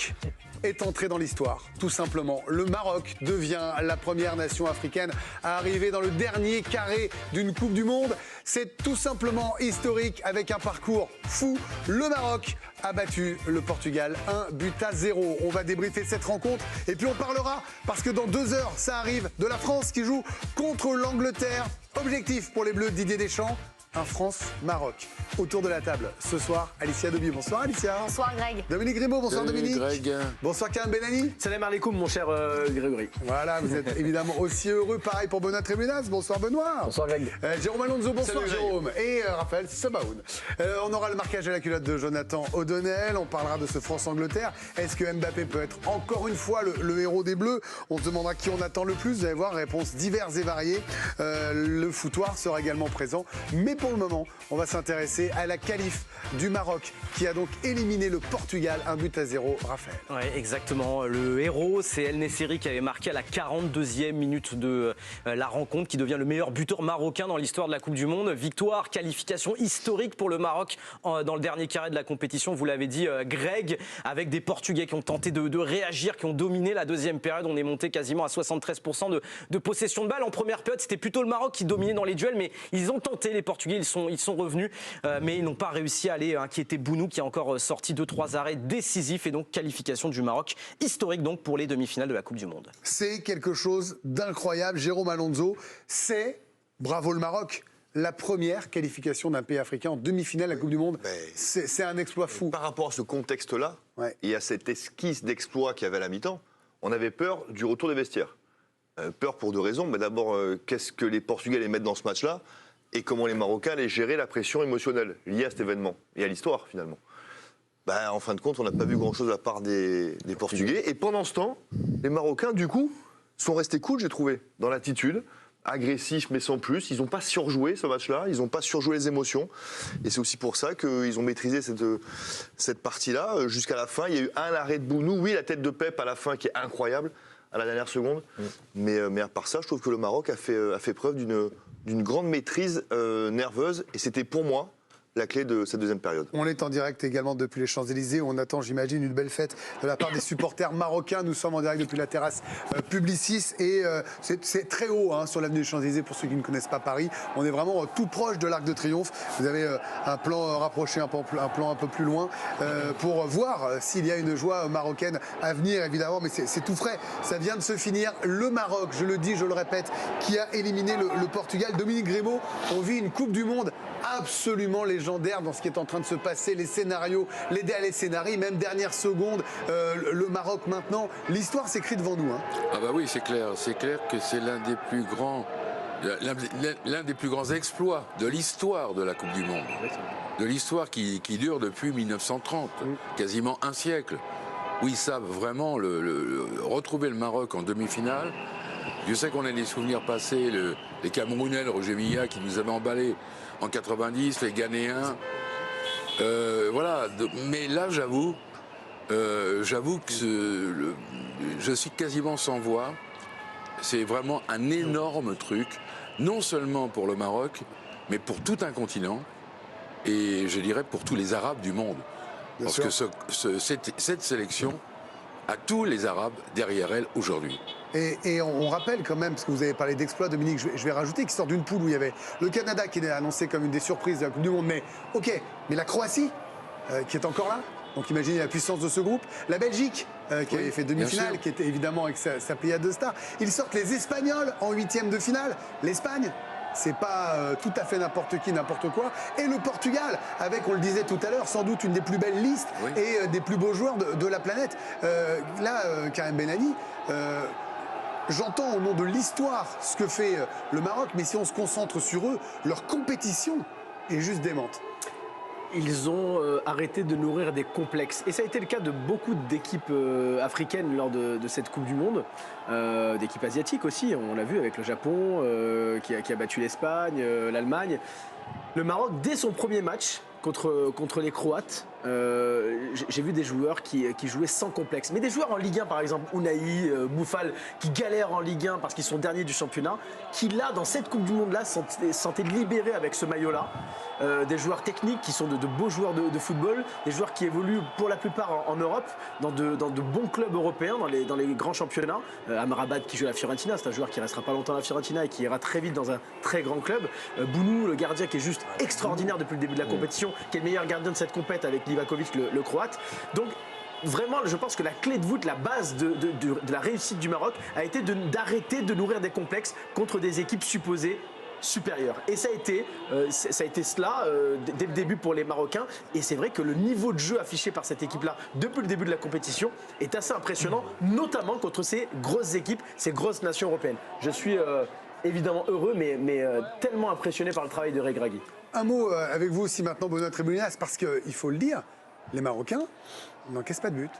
Maroc est entré dans l'histoire, tout simplement. Le Maroc devient la première nation africaine à arriver dans le dernier carré d'une Coupe du Monde. C'est tout simplement historique avec un parcours fou. Le Maroc a battu le Portugal 1-0. On va débriefer cette rencontre et puis on parlera, parce que dans 2 heures, ça arrive, de la France qui joue contre l'Angleterre. Objectif pour les Bleus de Didier Deschamps, un France-Maroc. Autour de la table, ce soir, Alicia Deby. Bonsoir Alicia. Bonsoir Greg. Dominique Grimaud, bonsoir Dominique. Greg. Bonsoir Karim Benani. Salam alaikum mon cher Grégory. Voilà, vous êtes évidemment aussi heureux. Pareil pour Benoît Trémunas. Bonsoir Benoît. Bonsoir Greg. Jérôme Alonso, bonsoir Salut, Jérôme. Et Raphaël Sabaoun. On aura le marquage à la culotte de Jonathan O'Donnell. On parlera de ce France-Angleterre. Est-ce que Mbappé peut être encore une fois le héros des Bleus? On se demandera qui on attend le plus. Vous allez voir, réponses diverses et variées. Le foutoir sera également présent. Mais pour le moment, on va s'intéresser à la qualif du Maroc qui a donc éliminé le Portugal 1-0. Raphaël. Oui, exactement. Le héros, c'est El Nesseri qui avait marqué à la 42e minute de la rencontre, qui devient le meilleur buteur marocain dans l'histoire de la Coupe du Monde. Victoire, qualification historique pour le Maroc dans le dernier carré de la compétition. Vous l'avez dit, Greg, avec des Portugais qui ont tenté de réagir, qui ont dominé la deuxième période. On est monté quasiment à 73% de possession de balle. En première période, c'était plutôt le Maroc qui dominait dans les duels, mais ils ont tenté, les Portugais, ils sont revenus, mais ils n'ont pas réussi à aller inquiéter Bounou, qui a encore sorti 2-3 arrêts décisifs, et donc qualification du Maroc, historique donc pour les demi-finales de la Coupe du Monde. C'est quelque chose d'incroyable. Jérôme Alonso, c'est, bravo le Maroc, la première qualification d'un pays africain en demi-finale de la Coupe du Monde. C'est un exploit fou. Par rapport à ce contexte-là, et à cette esquisse d'exploit qu'il y avait à la mi-temps, on avait peur du retour des vestiaires. Peur pour 2 raisons. Mais d'abord, qu'est-ce que les Portugais allaient mettre dans ce match-là et comment les Marocains allaient gérer la pression émotionnelle liée à cet événement et à l'histoire, finalement. En fin de compte, on n'a pas vu grand-chose à part des Portugais. Et pendant ce temps, les Marocains, du coup, sont restés cool, j'ai trouvé, dans l'attitude, agressifs mais sans plus. Ils n'ont pas surjoué ce match-là, ils n'ont pas surjoué les émotions. Et c'est aussi pour ça qu'ils ont maîtrisé cette partie-là. Jusqu'à la fin, il y a eu un arrêt de Bounou. Oui, la tête de Pep à la fin qui est incroyable, à la dernière seconde. Mais à part ça, je trouve que le Maroc a fait preuve d'une grande maîtrise nerveuse. Et c'était pour moi la clé de cette deuxième période. On est en direct également depuis les Champs-Élysées, où on attend, j'imagine, une belle fête de la part des supporters marocains. Nous sommes en direct depuis la terrasse Publicis, et c'est très haut sur l'avenue des Champs-Élysées pour ceux qui ne connaissent pas Paris. On est vraiment tout proche de l'Arc de Triomphe. Vous avez un plan rapproché, un plan un peu plus loin, pour voir s'il y a une joie marocaine à venir, évidemment, mais c'est tout frais. Ça vient de se finir. Le Maroc, je le dis, je le répète, qui a éliminé le Portugal. Dominique Grimaud, on vit une Coupe du Monde absolument légendaire dans ce qui est en train de se passer, les scénarios, les scénarios, même dernière seconde, le Maroc maintenant. L'histoire s'écrit devant nous. Ah bah oui, c'est clair que c'est l'un des plus grands exploits de l'histoire de la Coupe du Monde. De l'histoire qui dure depuis 1930, quasiment un siècle. Où ils savent vraiment retrouver le Maroc en demi-finale. Je sais qu'on a des souvenirs passés, les Camerounais, le Roger Milla qui nous avait emballés en 90, les Ghanéens. Voilà. Mais là, j'avoue que je suis quasiment sans voix. C'est vraiment un énorme truc, non seulement pour le Maroc, mais pour tout un continent, et je dirais pour tous les Arabes du monde. Bien Parce sûr. Que cette sélection a tous les Arabes derrière elle aujourd'hui. Et on rappelle quand même, parce que vous avez parlé d'exploit, Dominique, je vais rajouter, qui sort d'une poule où il y avait le Canada qui est annoncé comme une des surprises de la Coupe du Monde, mais la Croatie qui est encore là. Donc imaginez la puissance de ce groupe. La Belgique, qui avait fait demi-finale, qui était évidemment avec sa pléiade de stars. Ils sortent les Espagnols en 8e de finale. L'Espagne, c'est pas tout à fait n'importe qui, n'importe quoi. Et le Portugal, avec, on le disait tout à l'heure, sans doute une des plus belles listes et des plus beaux joueurs de la planète. Karim Benani, j'entends au nom de l'histoire ce que fait le Maroc, mais si on se concentre sur eux, leur compétition est juste démente. Ils ont arrêté de nourrir des complexes. Et ça a été le cas de beaucoup d'équipes africaines lors de cette Coupe du Monde, d'équipes asiatiques aussi. On l'a vu avec le Japon qui a battu l'Espagne, l'Allemagne. Le Maroc, dès son premier match contre les Croates, j'ai vu des joueurs qui jouaient sans complexe. Mais des joueurs en Ligue 1, par exemple, Ounahi, Boufal, qui galèrent en Ligue 1 parce qu'ils sont derniers du championnat, qui là, dans cette Coupe du Monde-là, sentaient libérés avec ce maillot-là. Des joueurs techniques qui sont de beaux joueurs de football, des joueurs qui évoluent pour la plupart en Europe, dans de bons clubs européens, dans les grands championnats. Amrabat qui joue à la Fiorentina, c'est un joueur qui restera pas longtemps à la Fiorentina et qui ira très vite dans un très grand club. Bounou, le gardien qui est juste extraordinaire depuis le début de la compétition, qui est le meilleur gardien de cette compète avec Livakovic, le Croate. Donc vraiment, je pense que la clé de voûte, la base de la réussite du Maroc a été d'arrêter de nourrir des complexes contre des équipes supposées supérieures. Et ça a été cela dès le début pour les Marocains. Et c'est vrai que le niveau de jeu affiché par cette équipe-là depuis le début de la compétition est assez impressionnant, notamment contre ces grosses équipes, ces grosses nations européennes. Je suis évidemment heureux, mais tellement impressionné par le travail de Regragui. Un mot avec vous aussi maintenant, Benoît Triboulinas, parce qu'il faut le dire, les Marocains n'encaissent pas de but.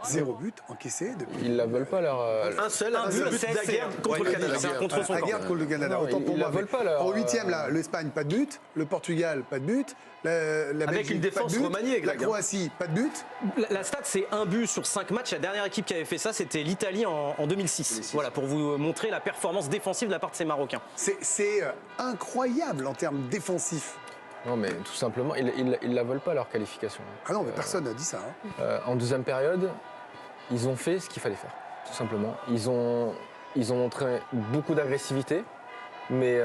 0 but encaissé depuis. Ils la veulent pas leur. Un but d'Aguerd contre le Canada. Contre son camp. Aguerd contre le Canada. Non, Autant pour ils moi. la veulent pas, leur. Au 8e, là, l'Espagne, pas de but. Le Portugal, pas de but. La Belgique, une défense pas de but. remaniée, La Greg. Croatie, pas de but. La stat, c'est 1 but sur 5 matchs. La dernière équipe qui avait fait ça, c'était l'Italie en 2006. Voilà, pour vous montrer la performance défensive de la part de ces Marocains. C'est incroyable en termes défensifs. Non, mais tout simplement, ils la veulent pas leur qualification. Ah non, mais personne n'a dit ça. Hein. En deuxième période, ils ont fait ce qu'il fallait faire, tout simplement. Ils ont montré beaucoup d'agressivité, mais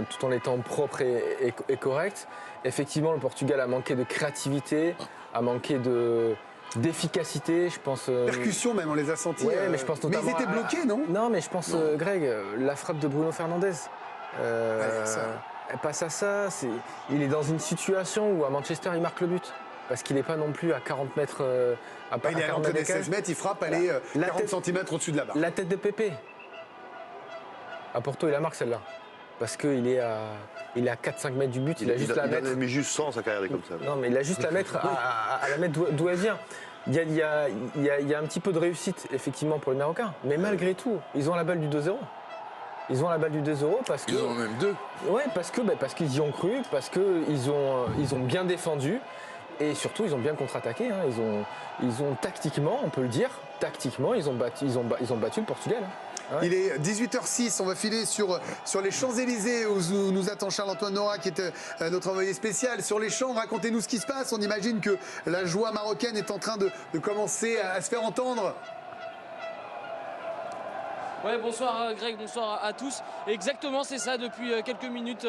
tout en étant propre et correct. Effectivement, le Portugal a manqué de créativité, a manqué d'efficacité, je pense. Percussion même, on les a sentis. Ouais, mais je pense notamment. Mais ils étaient bloqués, non? Non, mais je pense, Greg, la frappe de Bruno Fernandes. Elle passe à ça. Il est dans une situation où à Manchester, il marque le but. Parce qu'il n'est pas non plus à 40 mètres. Il est à l'entrée des 16 mètres, il frappe, elle est 40 cm au-dessus de la barre. La tête de Pépé. À Porto, il la marque celle-là. Parce qu'il est à 4-5 mètres du but, il a juste la mettre. Il a mis juste 100 sa carrière comme ça. Non, mais il a juste la mettre à la mettre d'où elle vient. Il y a un petit peu de réussite, effectivement, pour les Marocains. Mais malgré tout, ils ont la balle du 2-0. Ils ont la balle du 2-0 parce que. Ils en ont même deux. Ouais, parce qu'ils y ont cru, parce qu'ils ont bien défendu. Et surtout, ils ont bien contre-attaqué. Hein. Ils ont tactiquement, on peut le dire, ils ont battu le Portugal. Hein. Ouais. Il est 18h06, on va filer sur les Champs-Élysées où nous attend Charles-Antoine Nora qui est notre envoyé spécial. Sur les champs, racontez-nous ce qui se passe. On imagine que la joie marocaine est en train de commencer à se faire entendre. Ouais, bonsoir Greg, bonsoir à tous. Exactement, c'est ça. Depuis quelques minutes,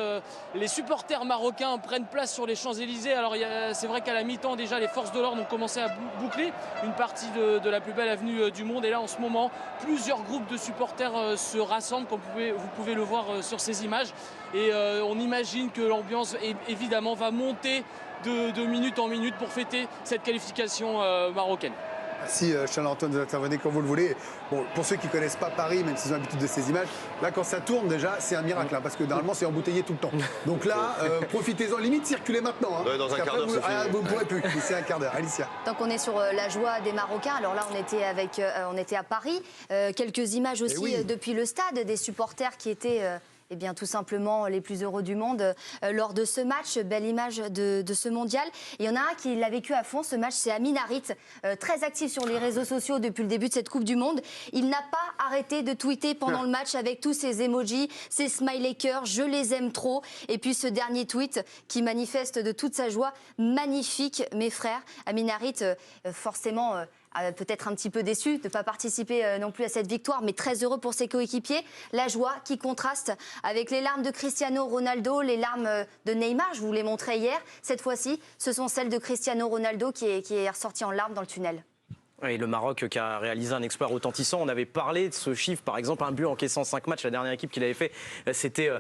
les supporters marocains prennent place sur les Champs-Élysées. Alors c'est vrai qu'à la mi-temps, déjà, les forces de l'ordre ont commencé à boucler une partie de la plus belle avenue du monde. Et là, en ce moment, plusieurs groupes de supporters se rassemblent, comme vous pouvez le voir sur ces images. Et on imagine que l'ambiance, évidemment, va monter de minute en minute pour fêter cette qualification marocaine. Merci Charles-Antoine, vous intervenez quand vous le voulez. Bon, pour ceux qui ne connaissent pas Paris, même s'ils ont l'habitude de ces images, là quand ça tourne déjà, c'est un miracle, hein, parce que normalement c'est embouteillé tout le temps. Donc là, profitez-en, limite circulez maintenant. Hein, ouais, dans un quart d'heure, vous ne pourrez plus, c'est un quart d'heure. Alicia. Tant qu'on est sur la joie des Marocains, alors là on était à Paris, quelques images aussi depuis le stade, des supporters qui étaient... Eh bien, tout simplement les plus heureux du monde lors de ce match. Belle image de ce mondial. Et il y en a un qui l'a vécu à fond, ce match, c'est Amin Harit, très actif sur les réseaux sociaux depuis le début de cette Coupe du Monde. Il n'a pas arrêté de tweeter pendant le match avec tous ces emojis, ces smiley cœurs, je les aime trop. Et puis ce dernier tweet qui manifeste de toute sa joie, magnifique, mes frères. Amin Harit, forcément... peut-être un petit peu déçu de ne pas participer non plus à cette victoire, mais très heureux pour ses coéquipiers. La joie qui contraste avec les larmes de Cristiano Ronaldo, les larmes de Neymar, je vous les montrais hier. Cette fois-ci, ce sont celles de Cristiano Ronaldo qui est ressorti en larmes dans le tunnel. Et le Maroc qui a réalisé un exploit retentissant. On avait parlé de ce chiffre, par exemple, un but encaissé en 5 matchs. La dernière équipe qu'il avait fait, c'était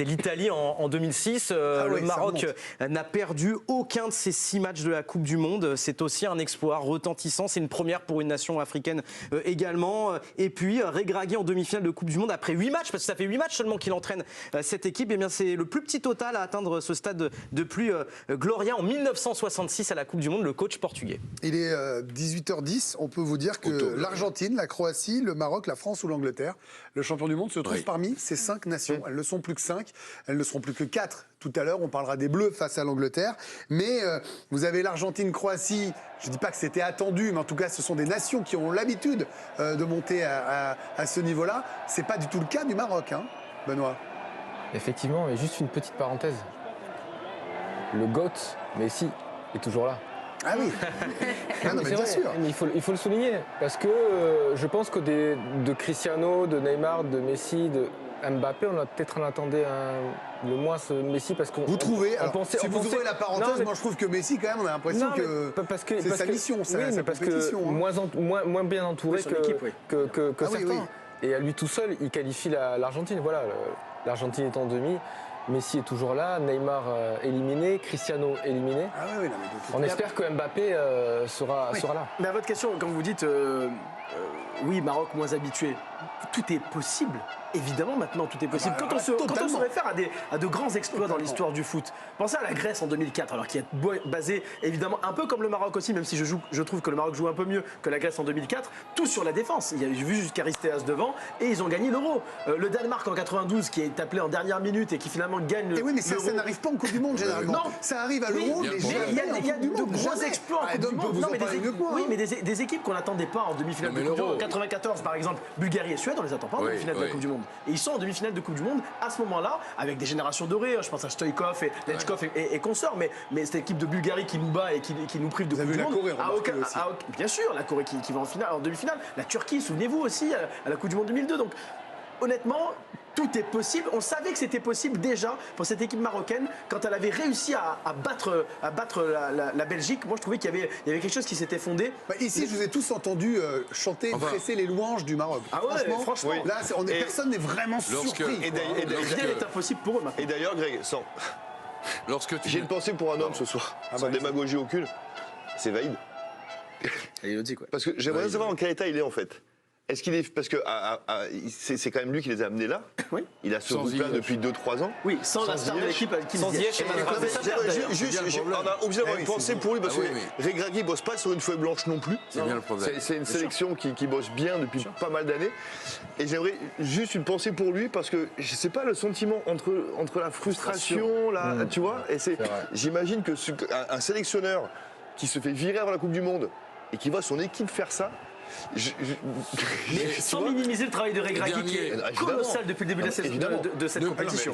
l'Italie en 2006. Le Maroc n'a perdu aucun de ces 6 matchs de la Coupe du Monde. C'est aussi un exploit retentissant. C'est une première pour une nation africaine également. Et puis, Regragui en demi-finale de Coupe du Monde après 8 matchs, parce que ça fait 8 matchs seulement qu'il entraîne cette équipe. Et bien, c'est le plus petit total à atteindre ce stade depuis Gloria en 1966 à la Coupe du Monde, le coach portugais. Il est 18h10. place, on peut vous dire que l'Argentine, la Croatie, le Maroc, la France ou l'Angleterre, le champion du monde se trouve parmi ces 5 nations. Elles ne sont plus que 5, elles ne seront plus que 4 tout à l'heure. On parlera des Bleus face à l'Angleterre. Mais vous avez l'Argentine, Croatie. Je ne dis pas que c'était attendu, mais en tout cas, ce sont des nations qui ont l'habitude de monter à ce niveau-là. Ce n'est pas du tout le cas du Maroc, hein, Benoît. Effectivement, et juste une petite parenthèse. Le GOAT, Messi, est toujours là. Ah oui. Ah non, mais bien sûr. Mais il faut le souligner, parce que je pense que de Cristiano, de Neymar, de Messi, de Mbappé, on a peut-être en attendait le moins ce Messi, parce qu'on... Vous trouvez, on pensait, si vous ouvrez la parenthèse, non, mais... moi je trouve que Messi, quand même, on a l'impression que c'est sa mission, sa compétition. Moins bien entouré que certains. Oui. Et à lui tout seul, il qualifie l'Argentine. Voilà, l'Argentine est en demi. Messi est toujours là, Neymar éliminé, Cristiano éliminé. Ah oui, non, mais on espère que Mbappé sera là. Mais à votre question, quand vous dites oui, Maroc moins habitué, tout est possible. Évidemment, maintenant, tout est possible. Quand on se réfère à de grands exploits dans l'histoire du foot, pensez à la Grèce en 2004, alors qui est basé évidemment un peu comme le Maroc aussi, même si je trouve que le Maroc joue un peu mieux que la Grèce en 2004, tout sur la défense. J'ai vu jusqu'à Aristéas devant et ils ont gagné l'Euro. Le Danemark en 92, qui est appelé en dernière minute et qui finalement gagne l'Euro. Oui, mais ça n'arrive pas en Coupe du Monde généralement. Non, ça arrive à l'Euro, mais il y a de gros exploits en Coupe du Monde. Oui, mais des équipes qu'on n'attendait pas en demi-finale de Coupe du Monde. En 94, par exemple, Bulgarie et Suède, on les attend pas en demi-finale de la Coupe du Monde. Et ils sont en demi-finale de Coupe du Monde à ce moment-là, avec des générations dorées. Je pense à Stoïkov et Lechkov et consorts, mais cette équipe de Bulgarie qui nous bat et qui nous prive de Coupe du Monde. Bien sûr, la Corée qui va en demi-finale. La Turquie, souvenez-vous aussi, à la Coupe du Monde 2002. Donc, honnêtement, tout est possible. On savait que c'était possible déjà pour cette équipe marocaine quand elle avait réussi à battre la Belgique. Moi, je trouvais qu'il y avait quelque chose qui s'était fondé. Ici, je vous ai tous entendus chanter, presser les louanges du Maroc. Ah ouais, franchement. Là, personne n'est vraiment surpris. Rien n'est impossible pour eux maintenant. Et d'ailleurs, Greg, j'ai une pensée pour un homme ce soir, sans démagogie aucune. C'est Vaïd. Et il dit quoi? Parce que j'aimerais savoir en quel état il est en fait. Est-ce qu'il est. Parce que c'est quand même lui qui les a amenés là. Oui. Il a ce groupe-là depuis 2-3 ans. Oui, sans la star de l'équipe qui sans Ziyech. On a obligé d'avoir une pensée pour lui parce que Regragui ne bosse pas sur une feuille blanche non plus. C'est bien le problème. C'est une sélection qui bosse bien depuis pas mal d'années. Et j'aimerais juste une pensée pour lui parce que je sais pas le sentiment entre la frustration, tu vois. Et j'imagine que un sélectionneur qui se fait virer avant la Coupe du Monde et qui voit son équipe faire ça. Mais sans minimiser le travail de Regragui qui est colossal depuis le début de cette compétition.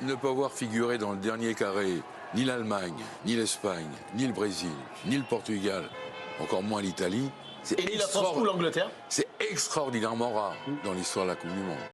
Ne pas voir figurer dans le dernier carré ni l'Allemagne, ni l'Espagne, ni le Brésil, ni le Portugal, encore moins l'Italie. Et ni la France ou l'Angleterre. C'est extraordinairement rare dans l'histoire de la Coupe du Monde.